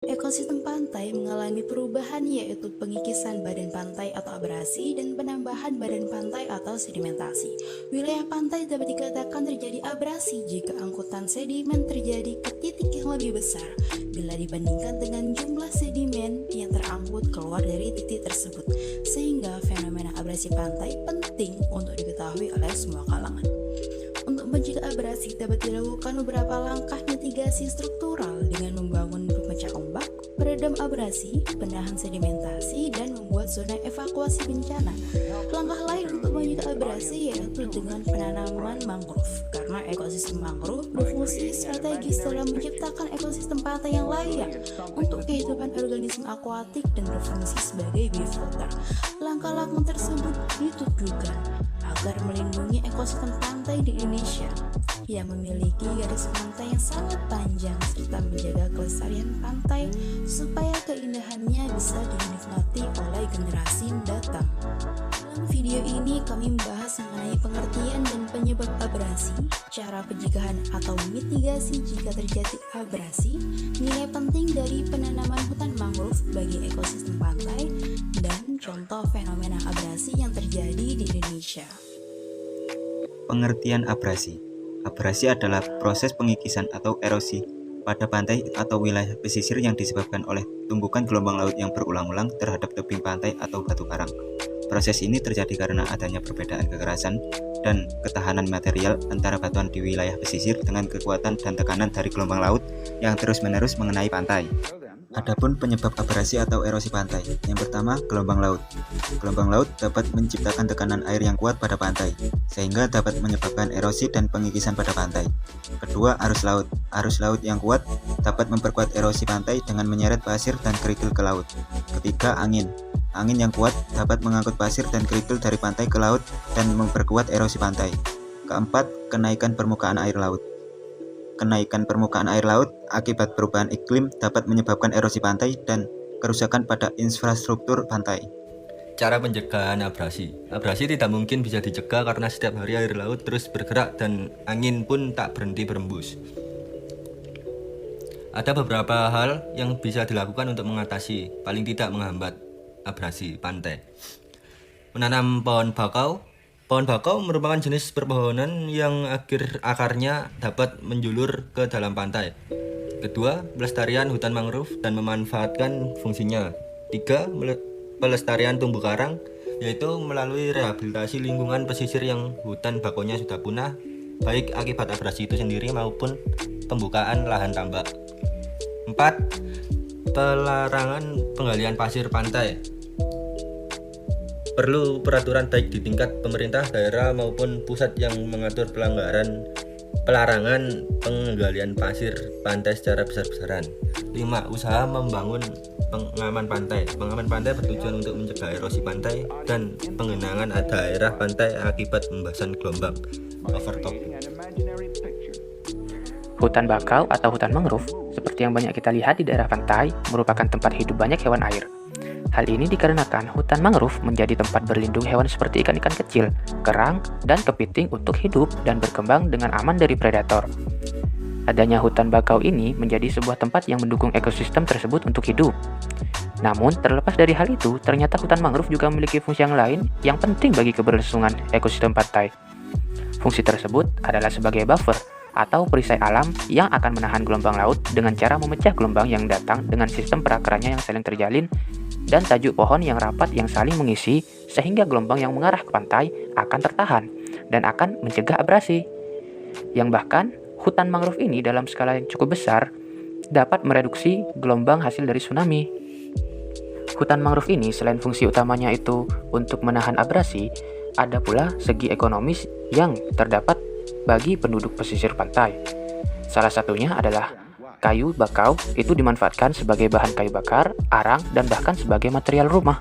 Ekosistem pantai mengalami perubahan yaitu pengikisan badan pantai atau abrasi dan penambahan badan pantai atau sedimentasi. Wilayah pantai dapat dikatakan terjadi abrasi jika angkutan sedimen terjadi ke titik yang lebih besar bila dibandingkan dengan jumlah sedimen yang terangkut keluar dari titik tersebut. Sehingga fenomena abrasi pantai penting untuk diketahui oleh semua kalangan. Untuk mencegah abrasi dapat dilakukan beberapa langkah mitigasi struktural dengan membangun pemecah ombak, peredam abrasi, penahan sedimentasi, dan membuat zona evakuasi bencana. Langkah lain untuk mencegah abrasi yaitu dengan penanaman mangrove, karena ekosistem mangrove berfungsi strategis dalam menciptakan ekosistem pantai yang layak untuk kehidupan organisme akuatik dan berfungsi sebagai bifilter. Langkah-langkah tersebut ditujukan agar melindungi ekosistem pantai di Indonesia yang memiliki garis pantai yang sangat panjang serta menjaga kelestarian pantai supaya keindahannya bisa dinikmati oleh generasi mendatang. Dalam video ini kami membahas mengenai pengertian dan penyebab abrasi, cara pencegahan atau mitigasi jika terjadi abrasi, nilai penting dari penanaman hutan mangrove bagi ekosistem pantai, dan contoh fenomena abrasi yang terjadi di Indonesia. Pengertian abrasi. Abrasi adalah proses pengikisan atau erosi pada pantai atau wilayah pesisir yang disebabkan oleh tumbukan gelombang laut yang berulang-ulang terhadap tebing pantai atau batu karang. Proses ini terjadi karena adanya perbedaan kekerasan dan ketahanan material antara batuan di wilayah pesisir dengan kekuatan dan tekanan dari gelombang laut yang terus-menerus mengenai pantai. Adapun penyebab abrasi atau erosi pantai. Yang pertama, gelombang laut. Gelombang laut dapat menciptakan tekanan air yang kuat pada pantai, sehingga dapat menyebabkan erosi dan pengikisan pada pantai. Kedua, arus laut. Arus laut yang kuat dapat memperkuat erosi pantai dengan menyeret pasir dan kerikil ke laut. Ketiga, angin. Angin yang kuat dapat mengangkut pasir dan kerikil dari pantai ke laut dan memperkuat erosi pantai. Keempat, kenaikan permukaan air laut. Kenaikan permukaan air laut akibat perubahan iklim dapat menyebabkan erosi pantai dan kerusakan pada infrastruktur pantai. Cara pencegahan abrasi. Abrasi tidak mungkin bisa dicegah karena setiap hari air laut terus bergerak dan angin pun tak berhenti berembus. Ada beberapa hal yang bisa dilakukan untuk mengatasi, paling tidak menghambat abrasi pantai. Menanam pohon bakau. Pohon bakau merupakan jenis perpohonan yang akarnya dapat menjulur ke dalam pantai. Kedua, pelestarian hutan mangrove dan memanfaatkan fungsinya. Tiga, pelestarian terumbu karang, yaitu melalui rehabilitasi lingkungan pesisir yang hutan bakaunya sudah punah, baik akibat abrasi itu sendiri maupun pembukaan lahan tambak. 4. Pelarangan penggalian pasir pantai. Perlu peraturan baik di tingkat pemerintah daerah maupun pusat yang mengatur pelarangan penggalian pasir pantai secara besar-besaran. 5. Usaha membangun pengaman pantai. Pengaman pantai bertujuan untuk mencegah erosi pantai dan penggenangan daerah pantai akibat hembasan gelombang overtopping. Hutan bakau atau hutan mangrove, seperti yang banyak kita lihat di daerah pantai, merupakan tempat hidup banyak hewan air. Hal ini dikarenakan hutan mangrove menjadi tempat berlindung hewan seperti ikan-ikan kecil, kerang, dan kepiting untuk hidup dan berkembang dengan aman dari predator. Adanya hutan bakau ini menjadi sebuah tempat yang mendukung ekosistem tersebut untuk hidup. Namun, terlepas dari hal itu, ternyata hutan mangrove juga memiliki fungsi yang lain yang penting bagi keberlangsungan ekosistem pantai. Fungsi tersebut adalah sebagai buffer atau perisai alam yang akan menahan gelombang laut dengan cara memecah gelombang yang datang dengan sistem perakarannya yang saling terjalin dan tajuk pohon yang rapat yang saling mengisi sehingga gelombang yang mengarah ke pantai akan tertahan dan akan mencegah abrasi. Yang bahkan, hutan mangrove ini dalam skala yang cukup besar dapat mereduksi gelombang hasil dari tsunami. Hutan mangrove ini selain fungsi utamanya itu untuk menahan abrasi, ada pula segi ekonomis yang terdapat bagi penduduk pesisir pantai. Salah satunya adalah kayu bakau itu dimanfaatkan sebagai bahan kayu bakar, arang, dan bahkan sebagai material rumah.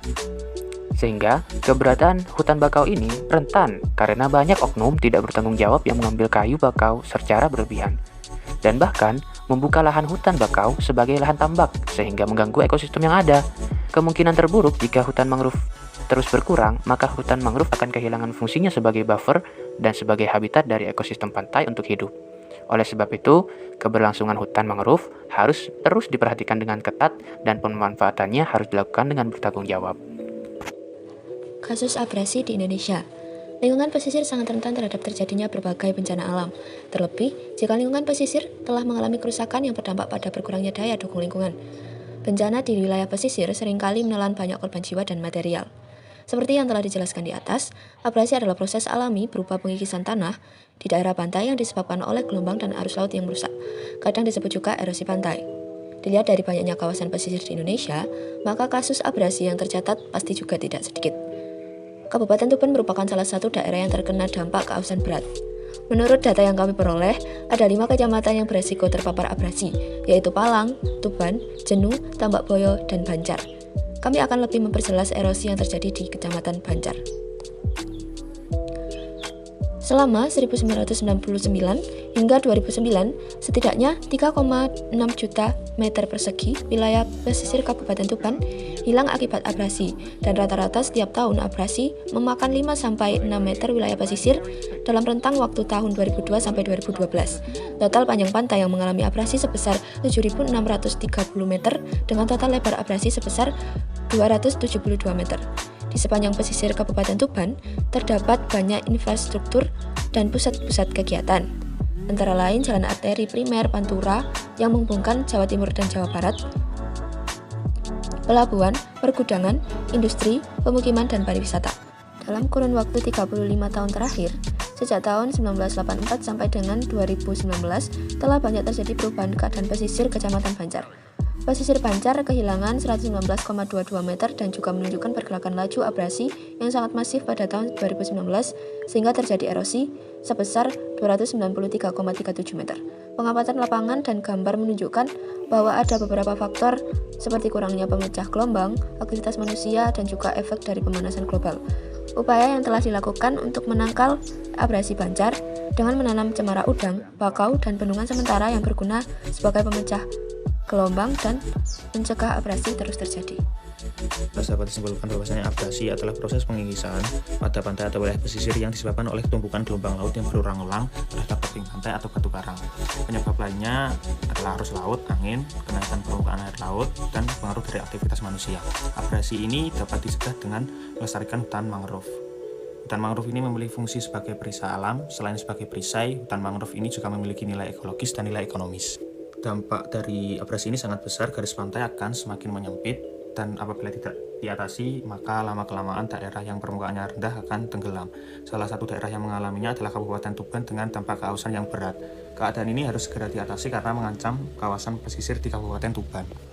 Sehingga keberadaan hutan bakau ini rentan karena banyak oknum tidak bertanggung jawab yang mengambil kayu bakau secara berlebihan. Dan bahkan membuka lahan hutan bakau sebagai lahan tambak sehingga mengganggu ekosistem yang ada. Kemungkinan terburuk jika hutan mangrove terus berkurang, maka hutan mangrove akan kehilangan fungsinya sebagai buffer dan sebagai habitat dari ekosistem pantai untuk hidup. Oleh sebab itu, keberlangsungan hutan mangrove harus terus diperhatikan dengan ketat dan pemanfaatannya harus dilakukan dengan bertanggung jawab. Kasus abrasi di Indonesia. Lingkungan pesisir sangat rentan terhadap terjadinya berbagai bencana alam, terlebih jika lingkungan pesisir telah mengalami kerusakan yang berdampak pada berkurangnya daya dukung lingkungan. Bencana di wilayah pesisir seringkali menelan banyak korban jiwa dan material. Seperti yang telah dijelaskan di atas, abrasi adalah proses alami berupa pengikisan tanah di daerah pantai yang disebabkan oleh gelombang dan arus laut yang merusak. Kadang disebut juga erosi pantai. Dilihat dari banyaknya kawasan pesisir di Indonesia, maka kasus abrasi yang tercatat pasti juga tidak sedikit. Kabupaten Tuban merupakan salah satu daerah yang terkena dampak keausan berat. Menurut data yang kami peroleh, ada 5 kecamatan yang beresiko terpapar abrasi, yaitu Palang, Tuban, Jenuh, Tambak Boyo, dan Banjar. Kami akan lebih memperjelas erosi yang terjadi di Kecamatan Banjar. Selama 1999 hingga 2009, setidaknya 3,6 juta meter persegi wilayah pesisir Kabupaten Tuban hilang akibat abrasi, dan rata-rata setiap tahun abrasi memakan 5-6 meter wilayah pesisir dalam rentang waktu tahun 2002 sampai 2012. Total panjang pantai yang mengalami abrasi sebesar 7.630 meter dengan total lebar abrasi sebesar 272 meter. Di sepanjang pesisir Kabupaten Tuban, terdapat banyak infrastruktur dan pusat-pusat kegiatan, antara lain jalan arteri primer Pantura yang menghubungkan Jawa Timur dan Jawa Barat, pelabuhan, pergudangan, industri, pemukiman, dan pariwisata. Dalam kurun waktu 35 tahun terakhir, sejak tahun 1984 sampai dengan 2019, telah banyak terjadi perubahan keadaan pesisir Kecamatan Banjar. Pesisir Banjar kehilangan 119,22 meter dan juga menunjukkan pergerakan laju abrasi yang sangat masif pada tahun 2019 sehingga terjadi erosi sebesar 293,37 meter. Pengamatan lapangan dan gambar menunjukkan bahwa ada beberapa faktor seperti kurangnya pemecah gelombang, aktivitas manusia, dan juga efek dari pemanasan global. Upaya yang telah dilakukan untuk menangkal abrasi Banjar dengan menanam cemara udang, bakau, dan bendungan sementara yang berguna sebagai pemecah gelombang dan mencegah abrasi terus terjadi. Dapat disimpulkan bahwasanya abrasi adalah proses pengikisan pada pantai atau wilayah pesisir yang disebabkan oleh tumpukan gelombang laut yang berulang-ulang terhadap tebing pantai atau batu karang. Penyebab lainnya adalah arus laut, angin, kenaikan permukaan air laut, dan pengaruh dari aktivitas manusia. Abrasi ini dapat dicegah dengan melestarikan hutan mangrove. Hutan mangrove ini memiliki fungsi sebagai perisai alam. Selain sebagai perisai, hutan mangrove ini juga memiliki nilai ekologis dan nilai ekonomis. Dampak dari abrasi ini sangat besar, garis pantai akan semakin menyempit, dan apabila tidak diatasi, maka lama-kelamaan daerah yang permukaannya rendah akan tenggelam. Salah satu daerah yang mengalaminya adalah Kabupaten Tuban dengan dampak keausan yang berat. Keadaan ini harus segera diatasi karena mengancam kawasan pesisir di Kabupaten Tuban.